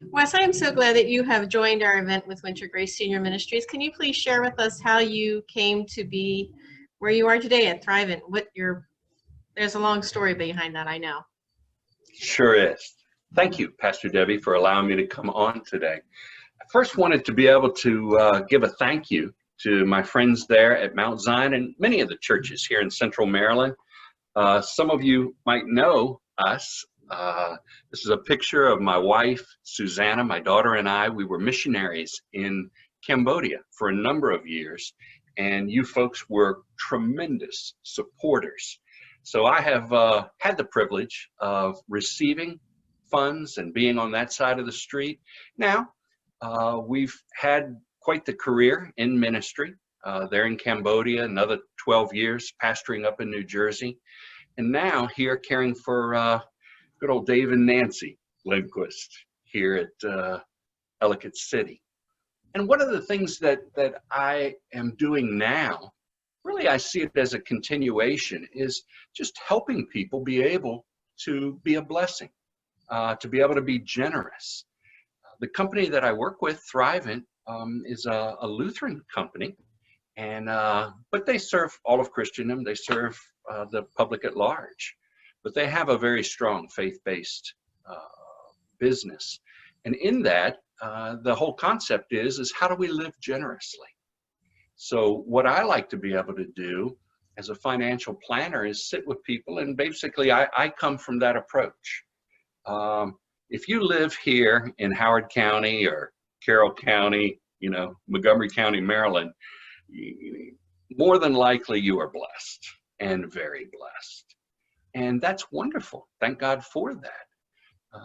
Wes, I am so glad that you have joined our event with Winter Grace Senior Ministries. Can you please share with us how you came to be where you are today at Thrivent? There's a long story behind that, I know. Sure is. Thank you, Pastor Debbie, for allowing me to come on today. I first wanted to be able to give a thank you to my friends there at Mount Zion and many of the churches here in Central Maryland. Some of you might know us. This is a picture of my wife, Susanna, my daughter, and I. We were missionaries in Cambodia for a number of years, and you folks were tremendous supporters. So I have had the privilege of receiving funds and being on that side of the street. Now, we've had quite the career in ministry there in Cambodia, another 12 years pastoring up in New Jersey, and now here caring for good old Dave and Nancy Lindquist here at Ellicott City. And one of the things that I am doing now, really I see it as a continuation, is just helping people be able to be a blessing, to be able to be generous. The company that I work with, Thrivent, is a Lutheran company, and but they serve all of Christendom. They serve the public at large, but they have a very strong faith-based business. And in that, the whole concept is how do we live generously? So what I like to be able to do as a financial planner is sit with people, and basically I come from that approach. If you live here in Howard County or Carroll County, Montgomery County, Maryland, more than likely you are blessed and very blessed. And that's wonderful. Thank God for that.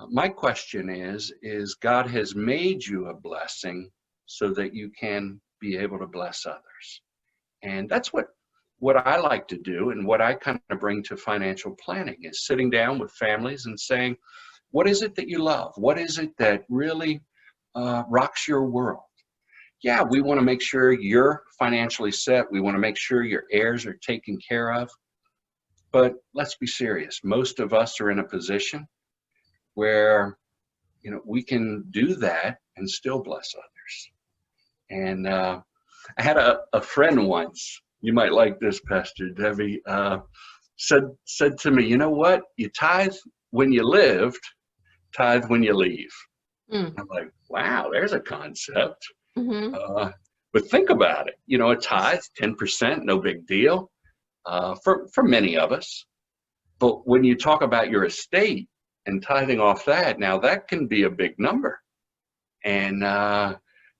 My question is God has made you a blessing so that you can be able to bless others. And that's what I like to do, and what I kind of bring to financial planning is sitting down with families and saying, what is it that you love? What is it that really rocks your world? Yeah, we want to make sure you're financially set. We want to make sure your heirs are taken care of. But let's be serious. Most of us are in a position where, we can do that and still bless others. And I had a friend once, you might like this, Pastor Debbie, said to me, you know what? You tithe when you lived, tithe when you leave. I'm like, wow, there's a concept. But think about it. A tithe, 10%, no big deal for many of us. But when you talk about your estate and tithing off that, now that can be a big number. And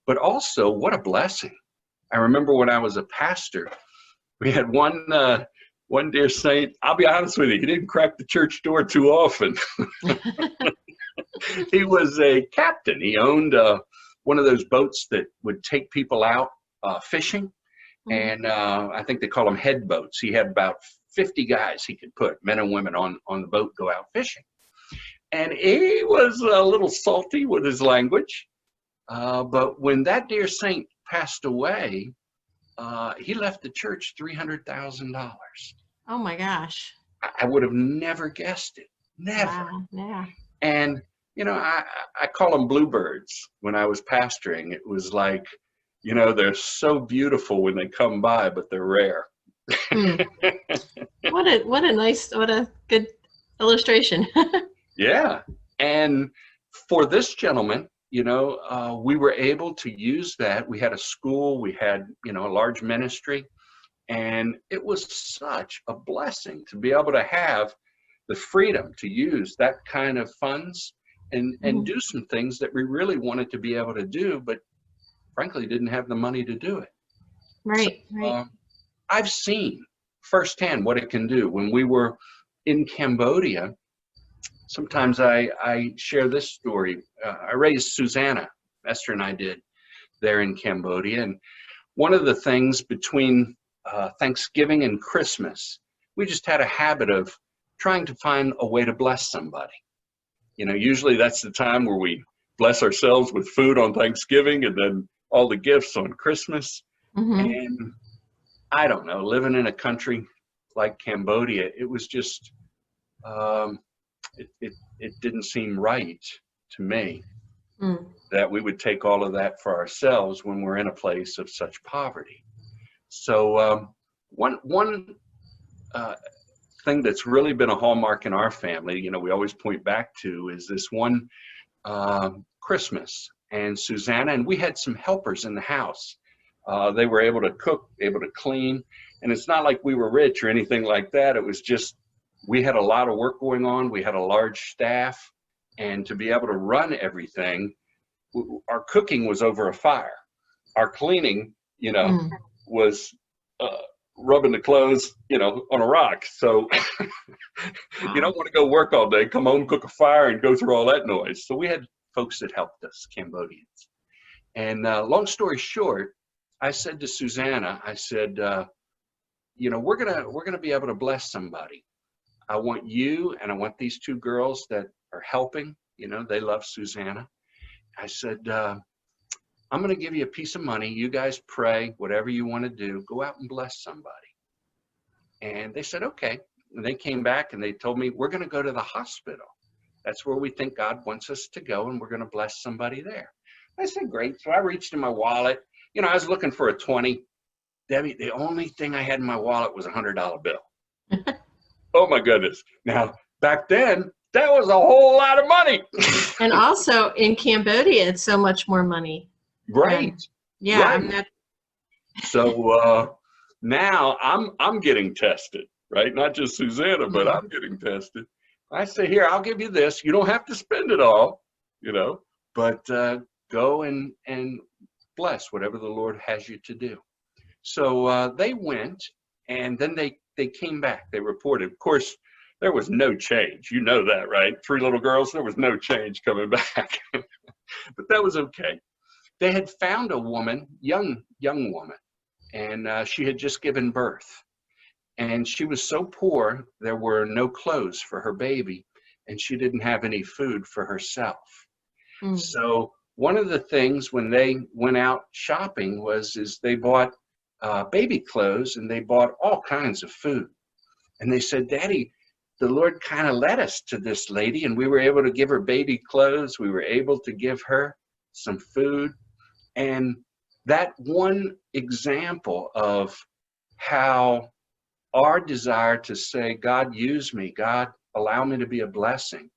but also, what a blessing. I remember when I was a pastor, we had one dear saint, I'll be honest with you, he didn't crack the church door too often. He was a captain. He owned one of those boats that would take people out fishing. And I think they call them head boats. He had about 50 guys he could put, men and women, on the boat, go out fishing. And he was a little salty with his language. But when that dear saint passed away, he left the church $300,000. Oh my gosh. I would have never guessed it. Never. Wow. Yeah. And, I call them bluebirds when I was pastoring. It was like, they're so beautiful when they come by, but they're rare. What a good illustration. Yeah. And for this gentleman, we were able to use that. We had a school, we had, a large ministry, and it was such a blessing to be able to have the freedom to use that kind of funds and do some things that we really wanted to be able to do, but frankly didn't have the money to do it. Right. I've seen firsthand what it can do. When we were in Cambodia, sometimes I share this story. I raised Susanna, Esther and I did, there in Cambodia. And one of the things between Thanksgiving and Christmas, we just had a habit of trying to find a way to bless somebody. Usually that's the time where we bless ourselves with food on Thanksgiving and then all the gifts on Christmas. And I don't know, living in a country like Cambodia, it was just, it didn't seem right to me. Mm. that we would take all of that for ourselves when we're in a place of such poverty. So one thing that's really been a hallmark in our family, you know, we always point back to, is this one Christmas, and Susanna and we had some helpers in the house. They were able to cook, able to clean, and it's not like we were rich or anything like that. It was just we had a lot of work going on. We had a large staff, and to be able to run everything, our cooking was over a fire. Our cleaning, you know, Mm. was rubbing the clothes, you know, on a rock. So Wow. you don't want to go work all day, come home, cook a fire, and go through all that noise. So we had folks that helped us, Cambodians. And long story short, I said to Susanna, I said, you know, we're gonna be able to bless somebody. I want you, and I want these two girls that are helping. You know, they love Susanna. I said, I'm going to give you a piece of money. You guys pray, whatever you want to do, go out and bless somebody. And they said, okay. And they came back and they told me, we're going to go to the hospital. That's where we think God wants us to go, and we're going to bless somebody there. I said, great. So I reached in my wallet. You know, I was looking for a 20. Debbie, the only thing I had in my wallet was a $100 bill. Oh my goodness. Now, back then, that was a whole lot of money. And also in Cambodia, it's so much more money. Right. Yeah. Right. I'm not, So now I'm getting tested, right? Not just Susanna, but I'm getting tested. I say, here, I'll give you this. You don't have to spend it all, you know, but go and bless whatever the Lord has you to do. So they went, and then they came back. They reported. Of course, there was no change. You know that, right? 3 little girls, there was no change coming back. But that was okay. They had found a woman, young woman, and she had just given birth. And she was so poor, there were no clothes for her baby, and she didn't have any food for herself. Mm. So one of the things when they went out shopping is they bought baby clothes, and they bought all kinds of food. And they said, Daddy, the Lord kind of led us to this lady, and we were able to give her baby clothes. We were able to give her some food. And that one example of how our desire to say, God, use me, God, allow me to be a blessing,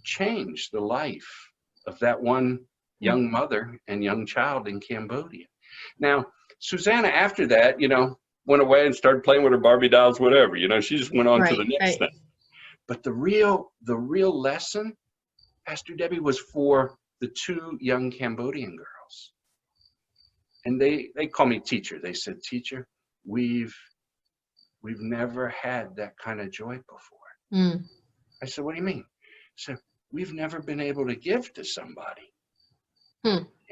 changed the life of that one young mother and young child in Cambodia. Now, Susanna, after that, you know, went away and started playing with her Barbie dolls, whatever, you know, she just went on to the next thing. But the real lesson, Pastor Debbie, was for the 2 young Cambodian girls. And they call me teacher. They said, teacher, we've never had that kind of joy before. Mm. I said, what do you mean? I said, we've never been able to give to somebody.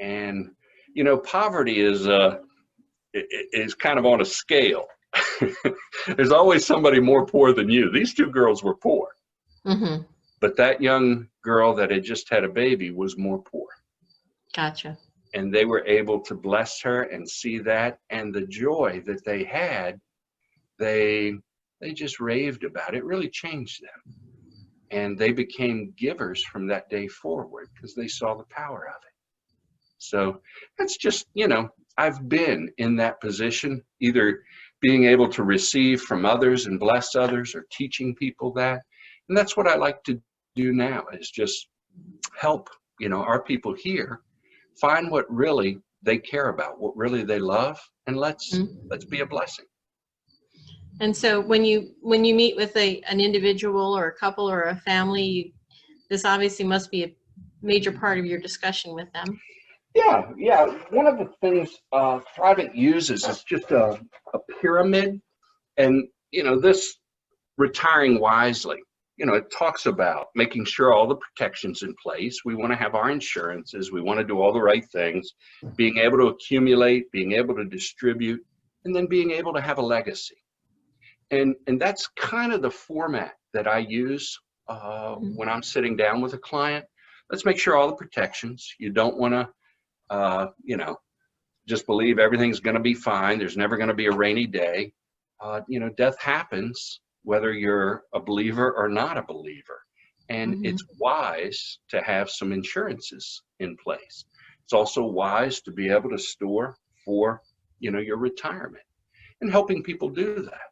And, you know, poverty is kind of on a scale. There's always somebody more poor than you. These 2 girls were poor. Mm-hmm. But that young girl that had just had a baby was more poor. Gotcha. And they were able to bless her and see that. And the joy that they had, they just raved about it. It really changed them. And they became givers from that day forward because they saw the power of it. So that's just, you know, I've been in that position, either being able to receive from others and bless others, or teaching people that. And that's what I like to do now, is just help, you know, our people here find what really they care about, what really they love, and let's be a blessing. And so when you meet with an individual or a couple or a family, this obviously must be a major part of your discussion with them. Yeah. One of the things Thrivent uses is just a pyramid. And, you know, this retiring wisely, you know, it talks about making sure all the protections in place. We want to have our insurances. We want to do all the right things, being able to accumulate, being able to distribute, and then being able to have a legacy. And that's kind of the format that I use when I'm sitting down with a client. Let's make sure all the protections. You don't want to, you know, just believe everything's going to be fine. There's never going to be a rainy day. You know, death happens whether you're a believer or not a believer. And Hmm. it's wise to have some insurances in place. It's also wise to be able to store for, your retirement and helping people do that.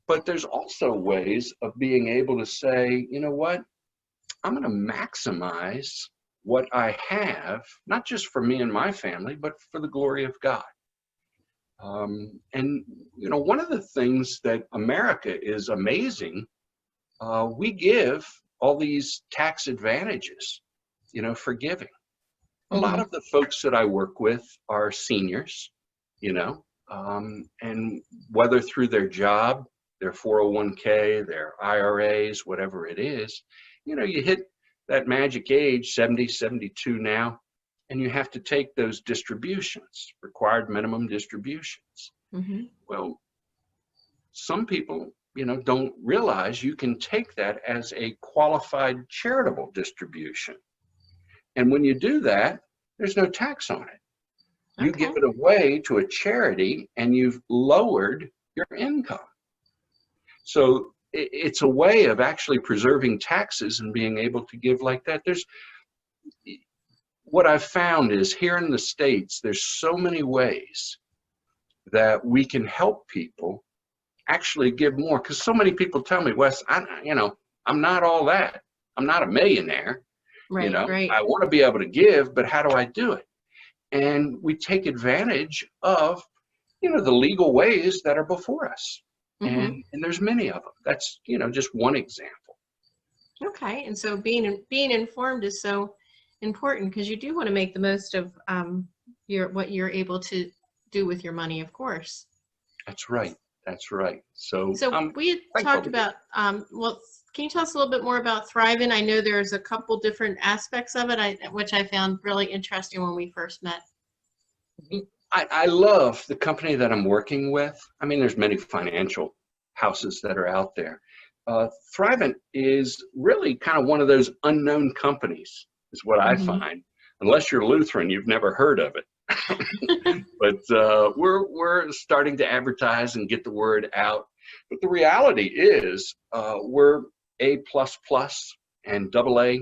But there's also ways of being able to say, you know what, I'm going to maximize what I have, not just for me and my family, but for the glory of God. And, one of the things that America is amazing, we give all these tax advantages, for giving. A lot Hmm. of the folks that I work with are seniors, and whether through their job, their 401k, their IRAs, whatever it is, you hit that magic age, 70, 72 now, and you have to take those distributions, required minimum distributions. Hmm. Well, some people, don't realize you can take that as a qualified charitable distribution. And when you do that, there's no tax on it. You give Okay. it away to a charity and you've lowered your income. So it's a way of actually preserving taxes and being able to give like that. What I've found is here in the States, there's so many ways that we can help people actually give more. Because so many people tell me, Wes, I'm not all that. I'm not a millionaire. Right, right. I want to be able to give, but how do I do it? And we take advantage of, the legal ways that are before us. Hmm. And there's many of them. That's, just one example. Okay. And so being informed is so important because you do want to make the most of what you're able to do with your money, of course. That's right. That's right. So So I'm we had thankful talked to be. about, well, can you tell us a little bit more about Thrivent? I know there's a couple different aspects of it, which I found really interesting when we first met. I love the company that I'm working with. I mean, there's many financial houses that are out there. Thrivent is really kind of one of those unknown companies, is what I Hmm. find. Unless you're Lutheran, you've never heard of it. But we're starting to advertise and get the word out. But the reality is, we're A++ and AA++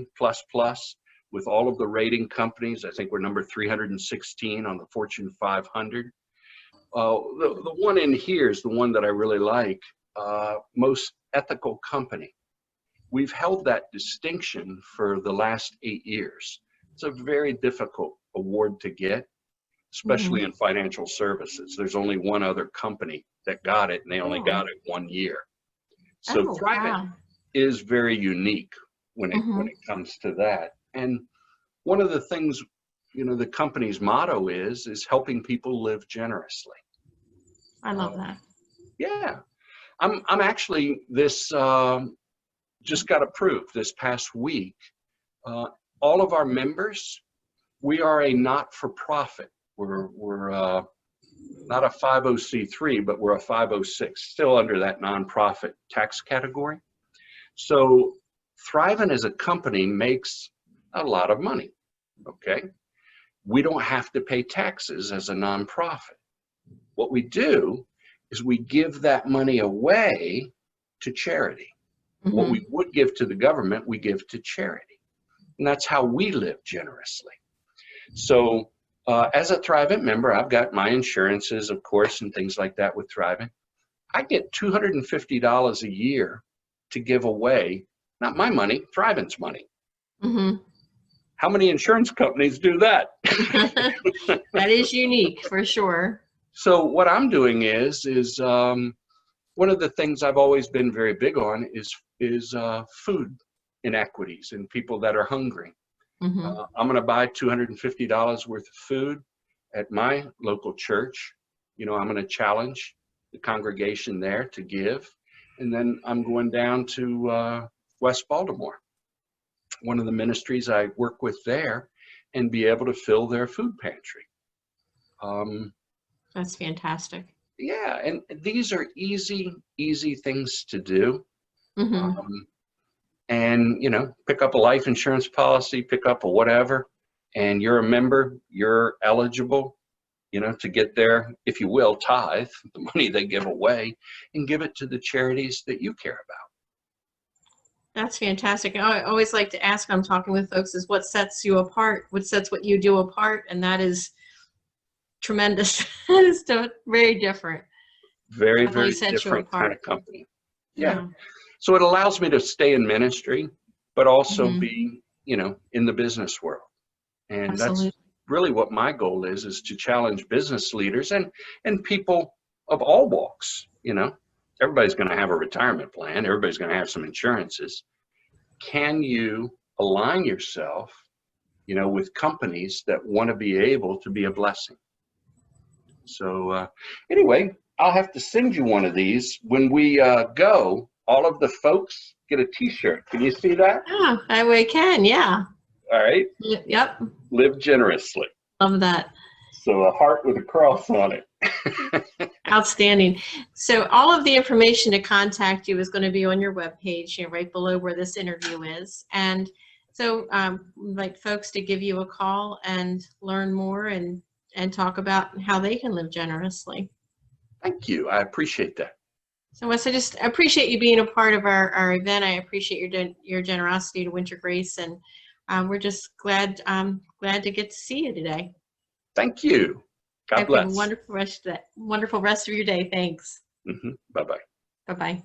with all of the rating companies. I think we're number 316 on the Fortune 500. The one in here is the one that I really like, most ethical company. We've held that distinction for the last 8 years. It's a very difficult award to get, Hmm. especially in financial services. There's only one other company that got it, and they only got Oh, it 1 year. So oh, Thrivent wow. is very unique when Hmm. it comes to that. And one of the things, the company's motto is helping people live generously. I love Um, that. yeah, I'm actually this just got approved this past week. Uh, all of our members, we are a not-for-profit. We're not a 50c3, but we're a 506, still under that nonprofit tax category. So Thrivent as a company makes a lot of money. Okay, we don't have to pay taxes as a nonprofit. What we do is we give that money away to charity. What Hmm. we would give to the government, we give to charity. And that's how we live generously. So as a Thrivent member, I've got my insurances, of course, and things like that with Thrivent. I get $250 a year to give away, not my money, Thrivent's money. Hmm. How many insurance companies do that? That is unique for sure. So what I'm doing is one of the things I've always been very big on is food inequities and people that are hungry. Hmm. I'm going to buy $250 worth of food at my local church. I'm going to challenge the congregation there to give, and then I'm going down to West Baltimore, one of the ministries I work with there, and be able to fill their food pantry. Um, That's fantastic. yeah, and these are easy things to do. Hmm. Um, and pick up a life insurance policy, pick up a whatever, and you're a member, you're eligible, to get their, if you will, tithe, the money they give away, and give it to the charities that you care about. That's fantastic. I always like to ask when I'm talking with folks is what sets you apart, what sets what you do apart, and that is tremendous. That is very different. Very, Definitely very sets you different kind apart. of company. Yeah. Yeah. So it allows me to stay in ministry, but also Hmm. be, in the business world. And that's Absolutely. really what my goal is to challenge business leaders and people of all walks. Everybody's going to have a retirement plan. Everybody's going to have some insurances. Can you align yourself, with companies that want to be able to be a blessing? So anyway, I'll have to send you one of these when we go. All of the folks get a T-shirt. Can you see that? Yeah, I can. Yeah. All right. Yep. Live generously. Love that. So a heart with a cross on it. Outstanding. So all of the information to contact you is going to be on your webpage, right below where this interview is. And so we'd like folks to give you a call and learn more and talk about how they can live generously. Thank you. I appreciate that. So Wes, I just appreciate you being a part of our event. I appreciate your generosity to Winter Grace, and we're just glad to get to see you today. Thank you. God Hope you have a bless. wonderful rest of your day. Thanks. Bye-bye. Bye-bye.